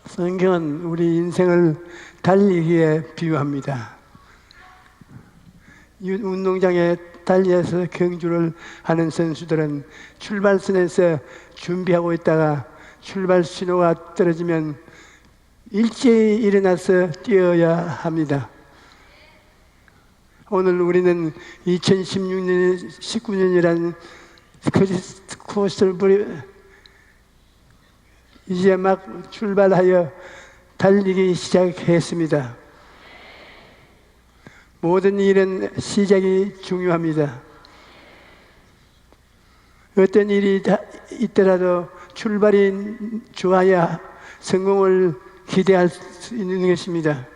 성경은 우리 인생을 달리기에 비유합니다. 운동장에 달려서 경주를 하는 선수들은 출발선에서 준비하고 있다가 출발 신호가 떨어지면 일제히 일어나서 뛰어야 합니다. 오늘 우리는 2016년, 19년이라는 코스를 이제 막 출발하여 달리기 시작했습니다. 모든 일은 시작이 중요합니다. 어떤 일이 있더라도 출발이 좋아야 성공을 기대할 수 있는 것입니다.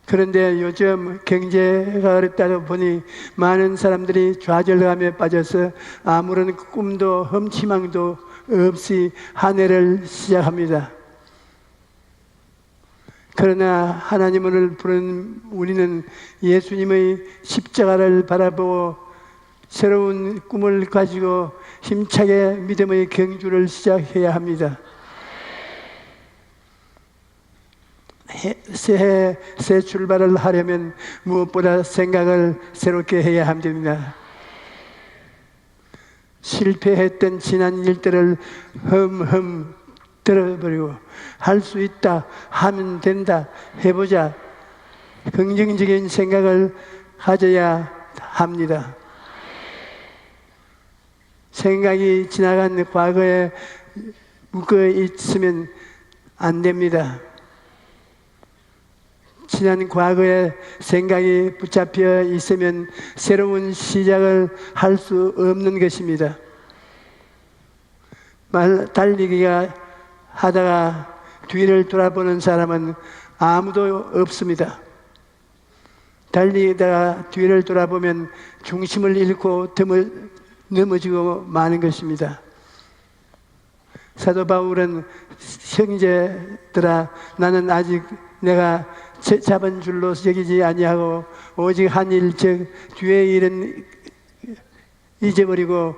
그런데 요즘 경제가 어렵다 보니 많은 사람들이 좌절감에 빠져서 아무런 꿈도 희망도 없이 한 해를 시작합니다. 그러나 하나님을 부르는 우리는 예수님의 십자가를 바라보고 새로운 꿈을 가지고 힘차게 믿음의 경주를 시작해야 합니다. 새 출발을 하려면 무엇보다 생각을 새롭게 해야 합니다. 실패했던 지난 일들을 흠흠 들어버리고 할 수 있다, 하면 된다, 해보자, 긍정적인 생각을 가져야 합니다. 생각이 지나간 과거에 묶어 있으면 안 됩니다. 지난 과거에 생각이 붙잡혀 있으면 새로운 시작을 할 수 없는 것입니다. 달리기가 하다가 뒤를 돌아보는 사람은 아무도 없습니다. 달리다가 뒤를 돌아보면 중심을 잃고 넘어지고 마는 것입니다. 사도 바울은 형제들아 나는 아직 내가 잡은 줄로 여기지 아니하고 오직 한 일 즉 뒤의 일은 잊어버리고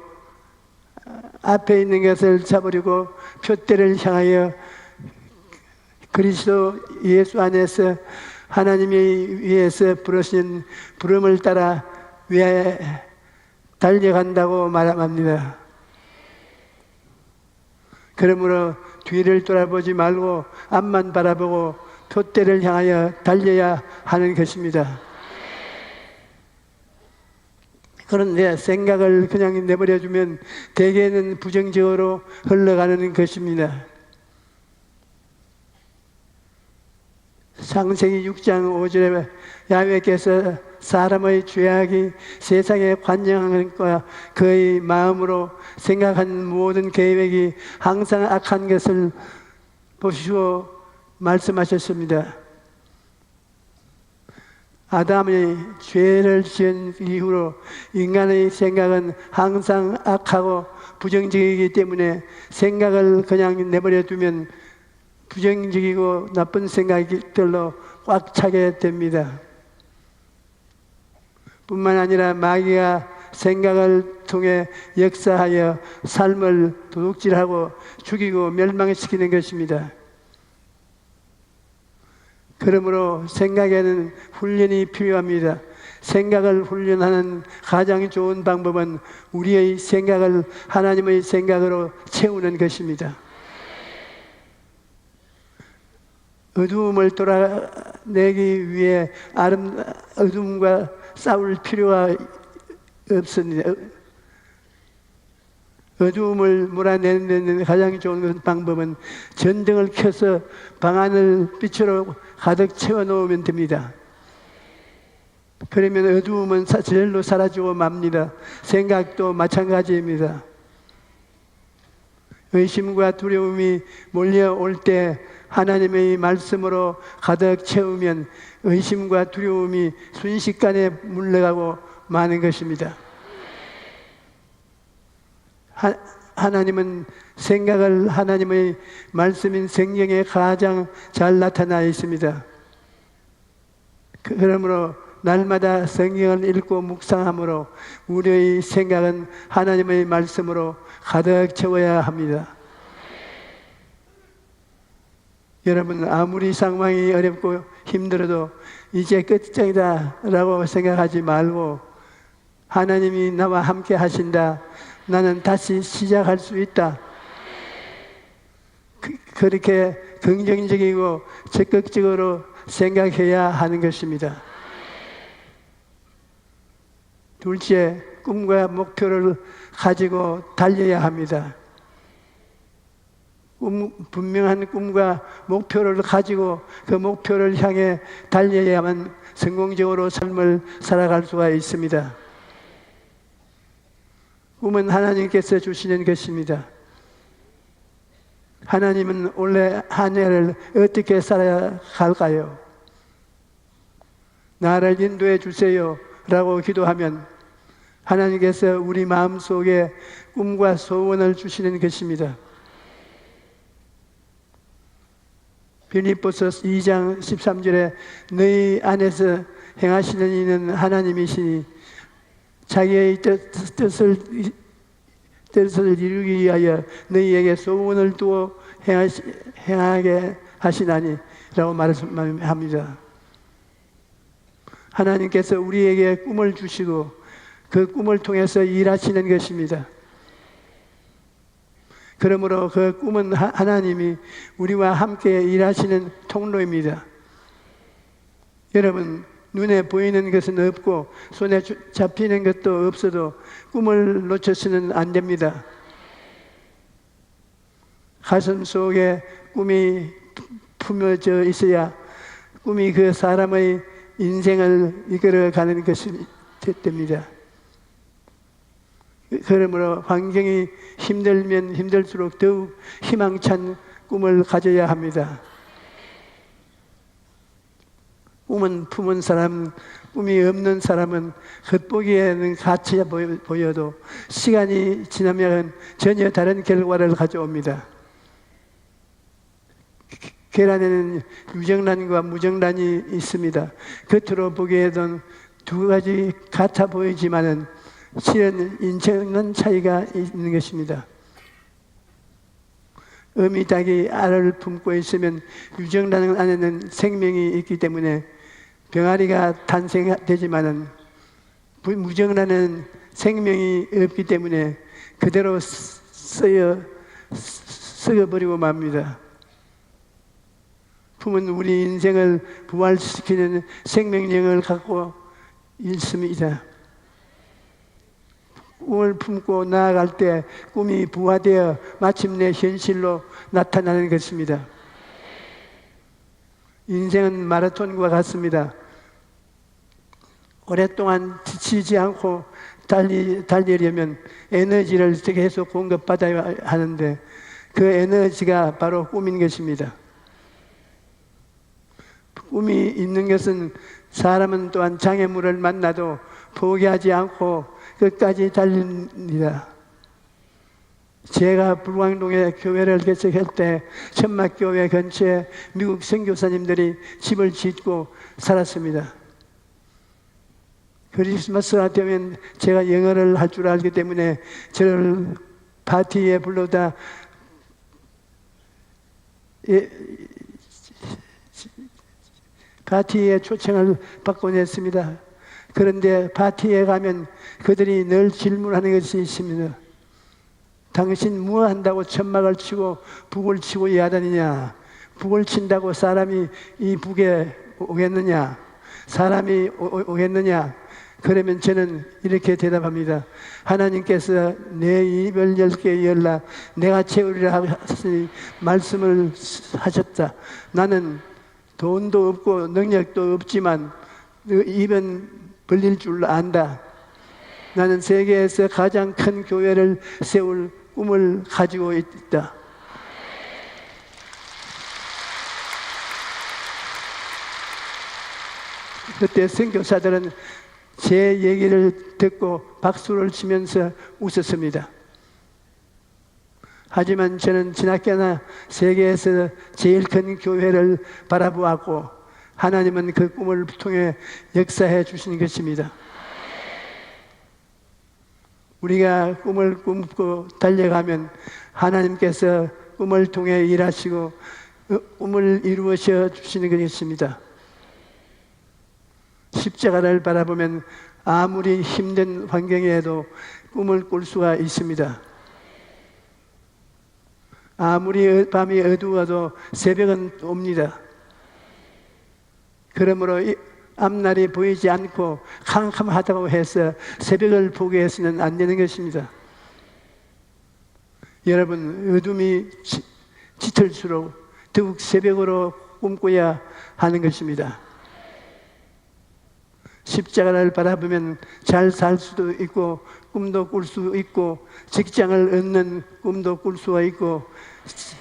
앞에 있는 것을 잡으려고 표대를 향하여 그리스도 예수 안에서 하나님이 위해서 부르신 부름을 따라 위에 달려간다고 말합니다. 그러므로 뒤를 돌아보지 말고 앞만 바라보고 표대를 향하여 달려야 하는 것입니다. 그런데 생각을 그냥 내버려두면 대개는 부정적으로 흘러가는 것입니다. 창세기 6장 5절에 야훼께서 사람의 죄악이 세상에 관영하는 것과 그의 마음으로 생각한 모든 계획이 항상 악한 것을 보시고 말씀하셨습니다. 아담이 죄를 지은 이후로 인간의 생각은 항상 악하고 부정적이기 때문에 생각을 그냥 내버려 두면 부정적이고 나쁜 생각들로 꽉 차게 됩니다. 뿐만 아니라 마귀가 생각을 통해 역사하여 삶을 도둑질하고 죽이고 멸망시키는 것입니다. 그러므로 생각에는 훈련이 필요합니다. 생각을 훈련하는 가장 좋은 방법은 우리의 생각을 하나님의 생각으로 채우는 것입니다. 어두움을 뚫어내기 위해 어둠과 싸울 필요가 없습니다. 어두움을 몰아내는 가장 좋은 방법은 전등을 켜서 방 안을 빛으로 가득 채워놓으면 됩니다. 그러면 어두움은 저절로 사라지고 맙니다. 생각도 마찬가지입니다. 의심과 두려움이 몰려올 때 하나님의 말씀으로 가득 채우면 의심과 두려움이 순식간에 물러가고 마는 것입니다. 하나님은 생각을 하나님의 말씀인 성경에 가장 잘 나타나 있습니다. 그러므로 날마다 성경을 읽고 묵상함으로 우리의 생각은 하나님의 말씀으로 가득 채워야 합니다. 여러분, 아무리 상황이 어렵고 힘들어도 이제 끝장이다 라고 생각하지 말고, 하나님이 나와 함께 하신다, 나는 다시 시작할 수 있다, 그렇게 긍정적이고 적극적으로 생각해야 하는 것입니다. 둘째, 꿈과 목표를 가지고 달려야 합니다. 분명한 꿈과 목표를 가지고 그 목표를 향해 달려야만 성공적으로 삶을 살아갈 수가 있습니다. 꿈은 하나님께서 주시는 것입니다. 하나님은 올해 한 해를 어떻게 살아갈까요? 나를 인도해 주세요 라고 기도하면 하나님께서 우리 마음속에 꿈과 소원을 주시는 것입니다. 빌립보서 2장 13절에 너희 안에서 행하시는 이는 하나님이시니 자기의 뜻을 이루기 위하여 너희에게 소원을 두어 행하게 하시나니 라고 말씀합니다. 하나님께서 우리에게 꿈을 주시고 그 꿈을 통해서 일하시는 것입니다. 그러므로 그 꿈은 하나님이 우리와 함께 일하시는 통로입니다. 여러분, 눈에 보이는 것은 없고 손에 잡히는 것도 없어도 꿈을 놓쳐서는 안 됩니다. 가슴 속에 꿈이 품어져 있어야 꿈이 그 사람의 인생을 이끌어가는 것이 됩니다. 그러므로 환경이 힘들면 힘들수록 더욱 희망찬 꿈을 가져야 합니다. 꿈은 품은 사람, 꿈이 없는 사람은 겉보기에는 가치가 보여도 시간이 지나면 전혀 다른 결과를 가져옵니다. 계란에는 유정란과 무정란이 있습니다. 겉으로 보기에는 두 가지 같아 보이지만은 실은 인체는 차이가 있는 것입니다. 어미닭이 알을 품고 있으면 유정란 안에는 생명이 있기 때문에 병아리가 탄생되지만은 무정란은 생명이 없기 때문에 그대로 썩어버리고 맙니다. 품은 우리 인생을 부활시키는 생명력을 갖고 있습니다. 꿈을 품고 나아갈 때 꿈이 부화되어 마침내 현실로 나타나는 것입니다. 인생은 마라톤과 같습니다. 오랫동안 지치지 않고 달리려면 에너지를 계속 공급받아야 하는데 그 에너지가 바로 꿈인 것입니다. 꿈이 있는 것은 사람은 또한 장애물을 만나도 포기하지 않고 끝까지 달립니다. 제가 불광동에 교회를 개척할 때 천막교회 근처에 미국 선교사님들이 집을 짓고 살았습니다. 크리스마스가 되면 제가 영어를 할 줄 알기 때문에 저를 파티에 불러다 파티에 초청을 받곤 했습니다. 그런데 파티에 가면 그들이 늘 질문하는 것이 있습니다. 당신 뭐 한다고 천막을 치고 북을 치고 야단이냐? 북을 친다고 사람이 이 북에 오겠느냐? 사람이 오겠느냐? 그러면 저는 이렇게 대답합니다. 하나님께서 내 입을 10개 열라 내가 채우리라 하시니 말씀을 하셨다. 나는 돈도 없고 능력도 없지만 입은 벌릴 줄 안다. 나는 세계에서 가장 큰 교회를 세울 꿈을 가지고 있다. 그때 선교사들은 제 얘기를 듣고 박수를 치면서 웃었습니다. 하지만 저는 지나게나 세계에서 제일 큰 교회를 바라보았고 하나님은 그 꿈을 통해 역사해 주신 것입니다. 우리가 꿈을 꿈고 달려가면 하나님께서 꿈을 통해 일하시고 꿈을 이루어져 주시는 것입니다. 십자가를 바라보면 아무리 힘든 환경에도 꿈을 꿀 수가 있습니다. 아무리 밤이 어두워도 새벽은 옵니다. 그러므로 앞날이 보이지 않고 캄캄하다고 해서 새벽을 보게 해서는 안 되는 것입니다. 여러분, 어둠이 짙을수록 더욱 새벽으로 꿈꿔야 하는 것입니다. 십자가를 바라보면 잘 살 수도 있고 꿈도 꿀 수 있고 직장을 얻는 꿈도 꿀 수가 있고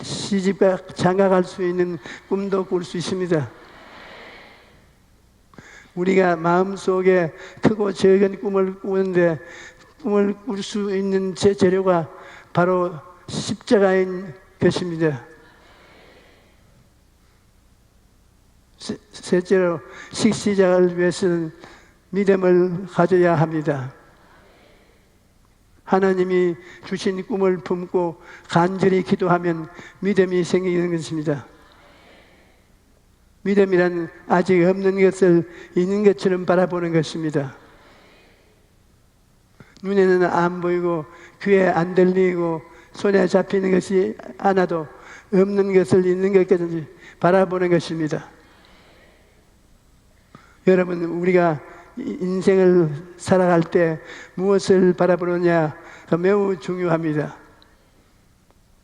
시집가 장가갈 수 있는 꿈도 꿀 수 있습니다. 우리가 마음속에 크고 작은 꿈을 꾸는데 꿈을 꿀 수 있는 재료가 바로 십자가인 것입니다. 셋째로 시작을 위해서는 믿음을 가져야 합니다. 하나님이 주신 꿈을 품고 간절히 기도하면 믿음이 생기는 것입니다. 믿음이란 아직 없는 것을 있는 것처럼 바라보는 것입니다. 눈에는 안 보이고 귀에 안 들리고 손에 잡히는 것이 않아도 없는 것을 있는 것까지 바라보는 것입니다. 여러분, 우리가 인생을 살아갈 때 무엇을 바라보느냐가 매우 중요합니다.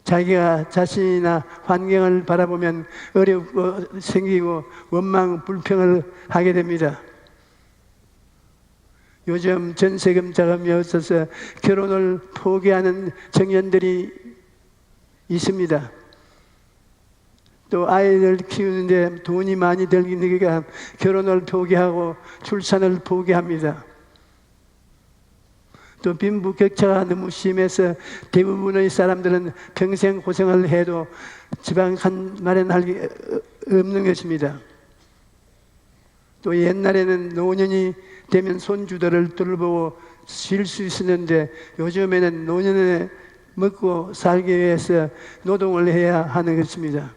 자기가 자신이나 환경을 바라보면 어렵고 생기고 원망, 불평을 하게 됩니다. 요즘 전세금 자금이 없어서 결혼을 포기하는 청년들이 있습니다. 또 아이를 키우는데 돈이 많이 들기니까 결혼을 포기하고 출산을 포기합니다. 또 빈부격차가 너무 심해서 대부분의 사람들은 평생 고생을 해도 지방 한 마련할 게 없는 것입니다. 또 옛날에는 노년이 되면 손주들을 돌보고 쉴 수 있었는데 요즘에는 노년에 먹고 살기 위해서 노동을 해야 하는 것입니다.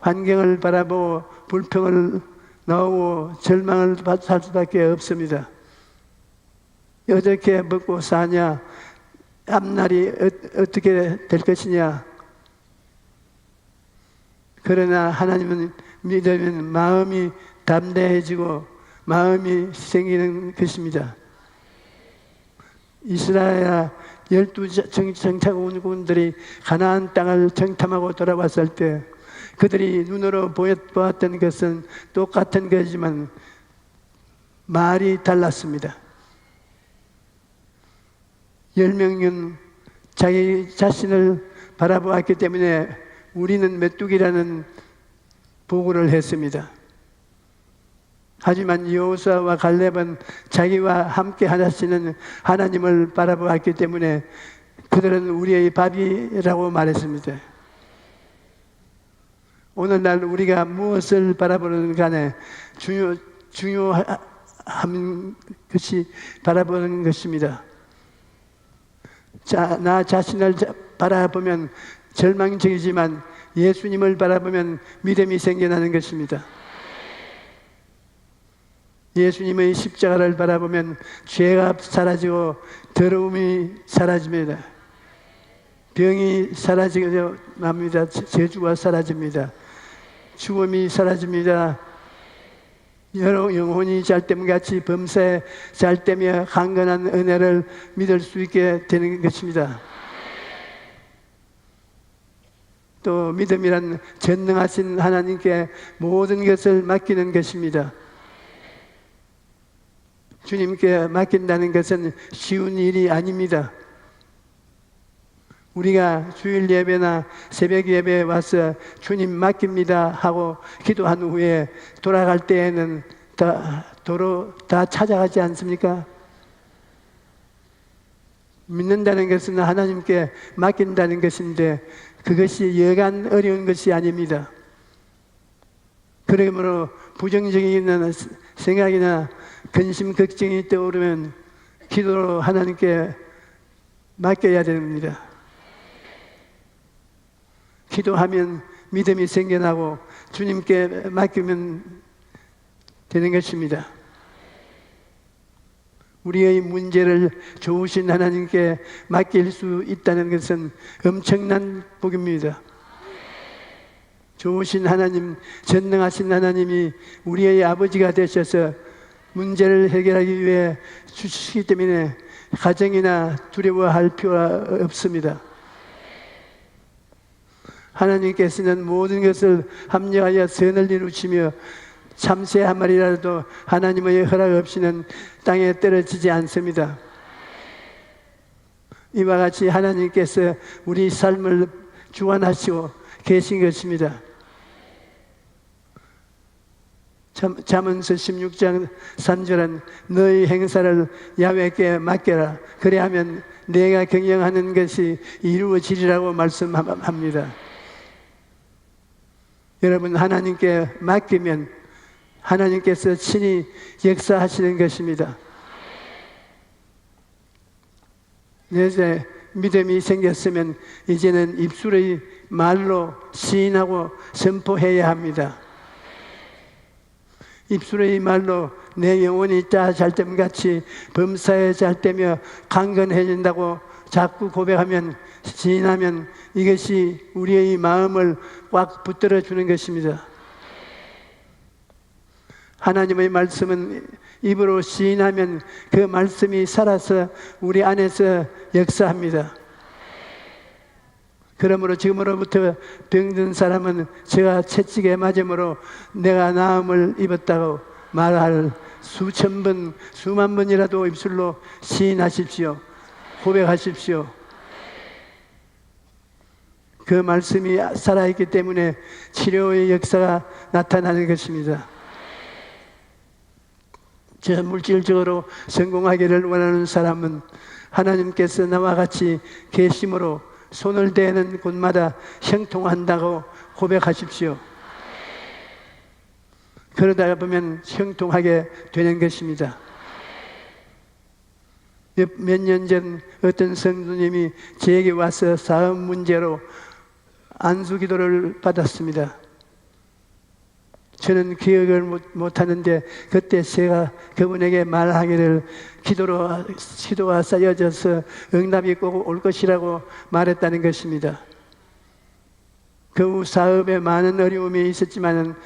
환경을 바라보고 불평을 나오고 절망을 할 수밖에 없습니다. 어떻게 먹고 사냐? 앞날이 어떻게 될 것이냐? 그러나 하나님은 믿으면 마음이 담대해지고 마음이 생기는 것입니다. 이스라엘 12 정탐꾼들이 가나안 땅을 정탐하고 돌아왔을 때 그들이 눈으로 보았던 것은 똑같은 것이지만 말이 달랐습니다. 10명은 자기 자신을 바라보았기 때문에 우리는 메뚜기라는 보고를 했습니다. 하지만 여호수아와 갈렙은 자기와 함께 하시는 하나님을 바라보았기 때문에 그들은 우리의 밥이라고 말했습니다. 오늘날 우리가 무엇을 바라보는 간에 중요한 것이 바라보는 것입니다. 나 자신을 바라보면 절망적이지만 예수님을 바라보면 믿음이 생겨나는 것입니다. 예수님의 십자가를 바라보면 죄가 사라지고 더러움이 사라집니다. 병이 사라지게 맙니다. 저주가 사라집니다. 죽음이 사라집니다. 영혼이 잘됨같이 범사에 잘되며 강건한 은혜를 믿을 수 있게 되는 것입니다. 또 믿음이란 전능하신 하나님께 모든 것을 맡기는 것입니다. 주님께 맡긴다는 것은 쉬운 일이 아닙니다. 우리가 주일 예배나 새벽 예배에 와서 주님 맡깁니다 하고 기도한 후에 돌아갈 때에는 도로 다 찾아가지 않습니까? 믿는다는 것은 하나님께 맡긴다는 것인데 그것이 여간 어려운 것이 아닙니다. 그러므로 부정적인 생각이나 근심, 걱정이 떠오르면 기도로 하나님께 맡겨야 됩니다. 기도하면 믿음이 생겨나고 주님께 맡기면 되는 것입니다. 우리의 문제를 좋으신 하나님께 맡길 수 있다는 것은 엄청난 복입니다. 좋으신 하나님, 전능하신 하나님이 우리의 아버지가 되셔서 문제를 해결하기 위해 주시기 때문에 가정이나 두려워할 필요가 없습니다. 하나님께서는 모든 것을 합력하여 선을 이루시며 참새 한 마리라도 하나님의 허락 없이는 땅에 떨어지지 않습니다. 이와 같이 하나님께서 우리 삶을 주관하시고 계신 것입니다. 잠언서 16장 3절은 너희 행사를 야훼께 맡겨라. 그래야면 내가 경영하는 것이 이루어지리라고 말씀합니다. 여러분, 하나님께 맡기면 하나님께서 친히 역사하시는 것입니다. 이제 믿음이 생겼으면 이제는 입술의 말로 시인하고 선포해야 합니다. 입술의 말로 내 영혼이 짤댐같이 범사에 짤대며 강건해진다고 자꾸 고백하면, 시인하면 이것이 우리의 마음을 꽉 붙들어 주는 것입니다. 하나님의 말씀은 입으로 시인하면 그 말씀이 살아서 우리 안에서 역사합니다. 그러므로 지금으로부터 병든 사람은 제가 채찍에 맞음으로 내가 나음을 입었다고 말할 수천 번, 수만 번이라도 입술로 시인하십시오. 고백하십시오. 그 말씀이 살아있기 때문에 치료의 역사가 나타나는 것입니다. 저 물질적으로 성공하기를 원하는 사람은 하나님께서 나와 같이 계심으로 손을 대는 곳마다 형통한다고 고백하십시오. 그러다 보면 형통하게 되는 것입니다. 몇 년 전 어떤 성도님이 제게 와서 사업 문제로 안수기도를 받았습니다. 저는 기억을 못하는데 그때 제가 그분에게 말하기를 기도가 쌓여져서 응답이 꼭 올 것이라고 말했다는 것입니다. 그 후 사업에 많은 어려움이 있었지만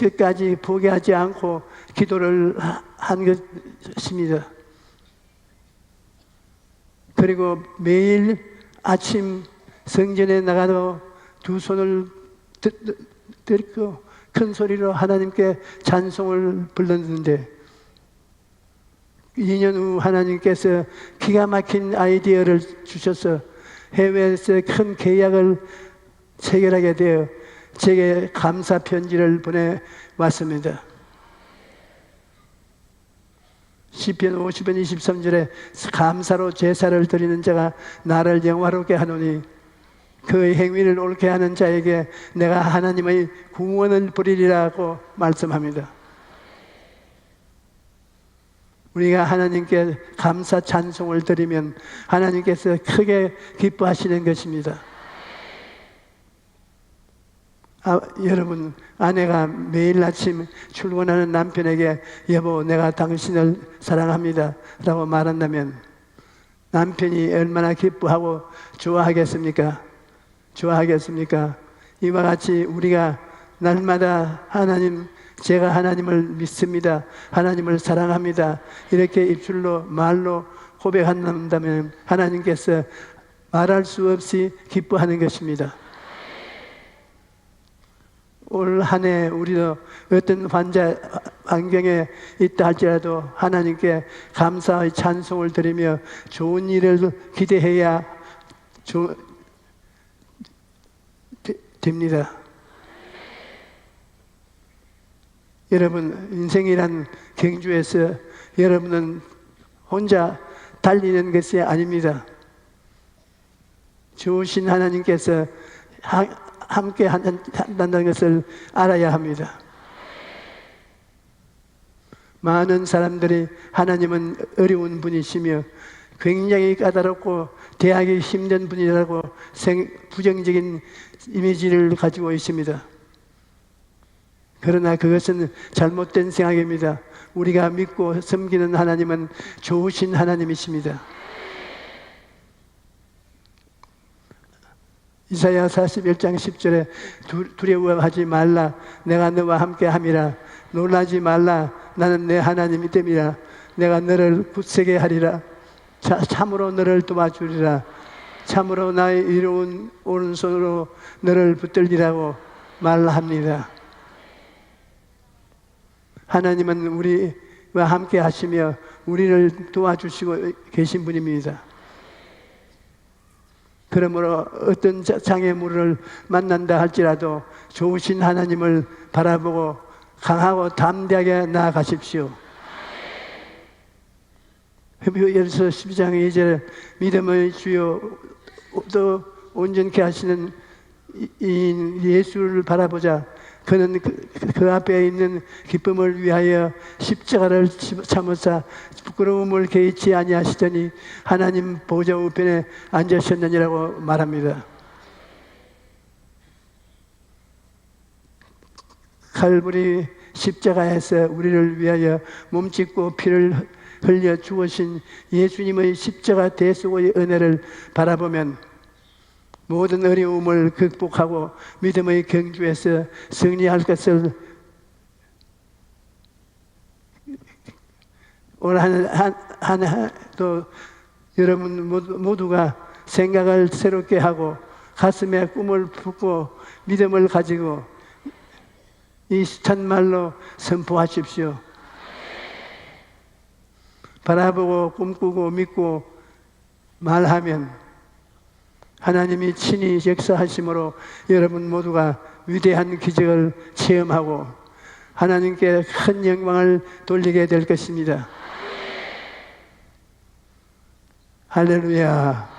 끝까지 포기하지 않고 기도를 한 것입니다. 그리고 매일 아침 성전에 나가도 두 손을 들고 큰 소리로 하나님께 찬송을 불렀는데 2년 후 하나님께서 기가 막힌 아이디어를 주셔서 해외에서 큰 계약을 체결하게 되어 제게 감사 편지를 보내왔습니다. 시편 50편 23절에 감사로 제사를 드리는 자가 나를 영화롭게 하노니 그의 행위를 옳게 하는 자에게 내가 하나님의 구원을 부리리라고 말씀합니다. 우리가 하나님께 감사 찬송을 드리면 하나님께서 크게 기뻐하시는 것입니다. 여러분, 아내가 매일 아침 출근하는 남편에게 여보, 내가 당신을 사랑합니다 라고 말한다면 남편이 얼마나 기뻐하고 좋아하겠습니까? 이와 같이 우리가 날마다 하나님, 제가 하나님을 믿습니다, 하나님을 사랑합니다 이렇게 입술로 말로 고백한다면 하나님께서 말할 수 없이 기뻐하는 것입니다. 올 한 해 우리도 어떤 환경에 있다 할지라도 하나님께 감사의 찬송을 드리며 좋은 일을 기대해야 됩니다. 여러분, 인생이란 경주에서 여러분은 혼자 달리는 것이 아닙니다. 좋으신 하나님께서 함께 한다는 것을 알아야 합니다. 많은 사람들이 하나님은 어려운 분이시며 굉장히 까다롭고 대하기 힘든 분이라고 부정적인 이미지를 가지고 있습니다. 그러나 그것은 잘못된 생각입니다. 우리가 믿고 섬기는 하나님은 좋으신 하나님이십니다. 이사야 41장 10절에 두려워하지 말라 내가 너와 함께 함이라 놀라지 말라 나는 내 하나님이 됨이라 내가 너를 굳세게 하리라 참으로 너를 도와주리라 참으로 나의 이로운 오른손으로 너를 붙들리라고 말합니다. 하나님은 우리와 함께 하시며 우리를 도와주시고 계신 분입니다. 그러므로 어떤 장애물을 만난다 할지라도 좋으신 하나님을 바라보고 강하고 담대하게 나아가십시오. 히브리서 12장 2절 믿음의 주요 또 온전케 하시는 이 예수를 바라보자. 그는 그 앞에 있는 기쁨을 위하여 십자가를 참으사 부끄러움을 개의치 아니하시더니 하나님 보좌 우편에 앉으셨느니라고 말합니다. 칼부리 십자가에서 우리를 위하여 몸짓고 피를 흘려 죽으신 예수님의 십자가 대속의 은혜를 바라보면 모든 어려움을 극복하고 믿음의 경주에서 승리할 것을 올 한 해도 여러분 모두가 생각을 새롭게 하고 가슴에 꿈을 품고 믿음을 가지고 이 참말로 선포하십시오. 바라보고 꿈꾸고 믿고 말하면 하나님이 친히 역사하심으로 여러분 모두가 위대한 기적을 체험하고 하나님께 큰 영광을 돌리게 될 것입니다. 할렐루야.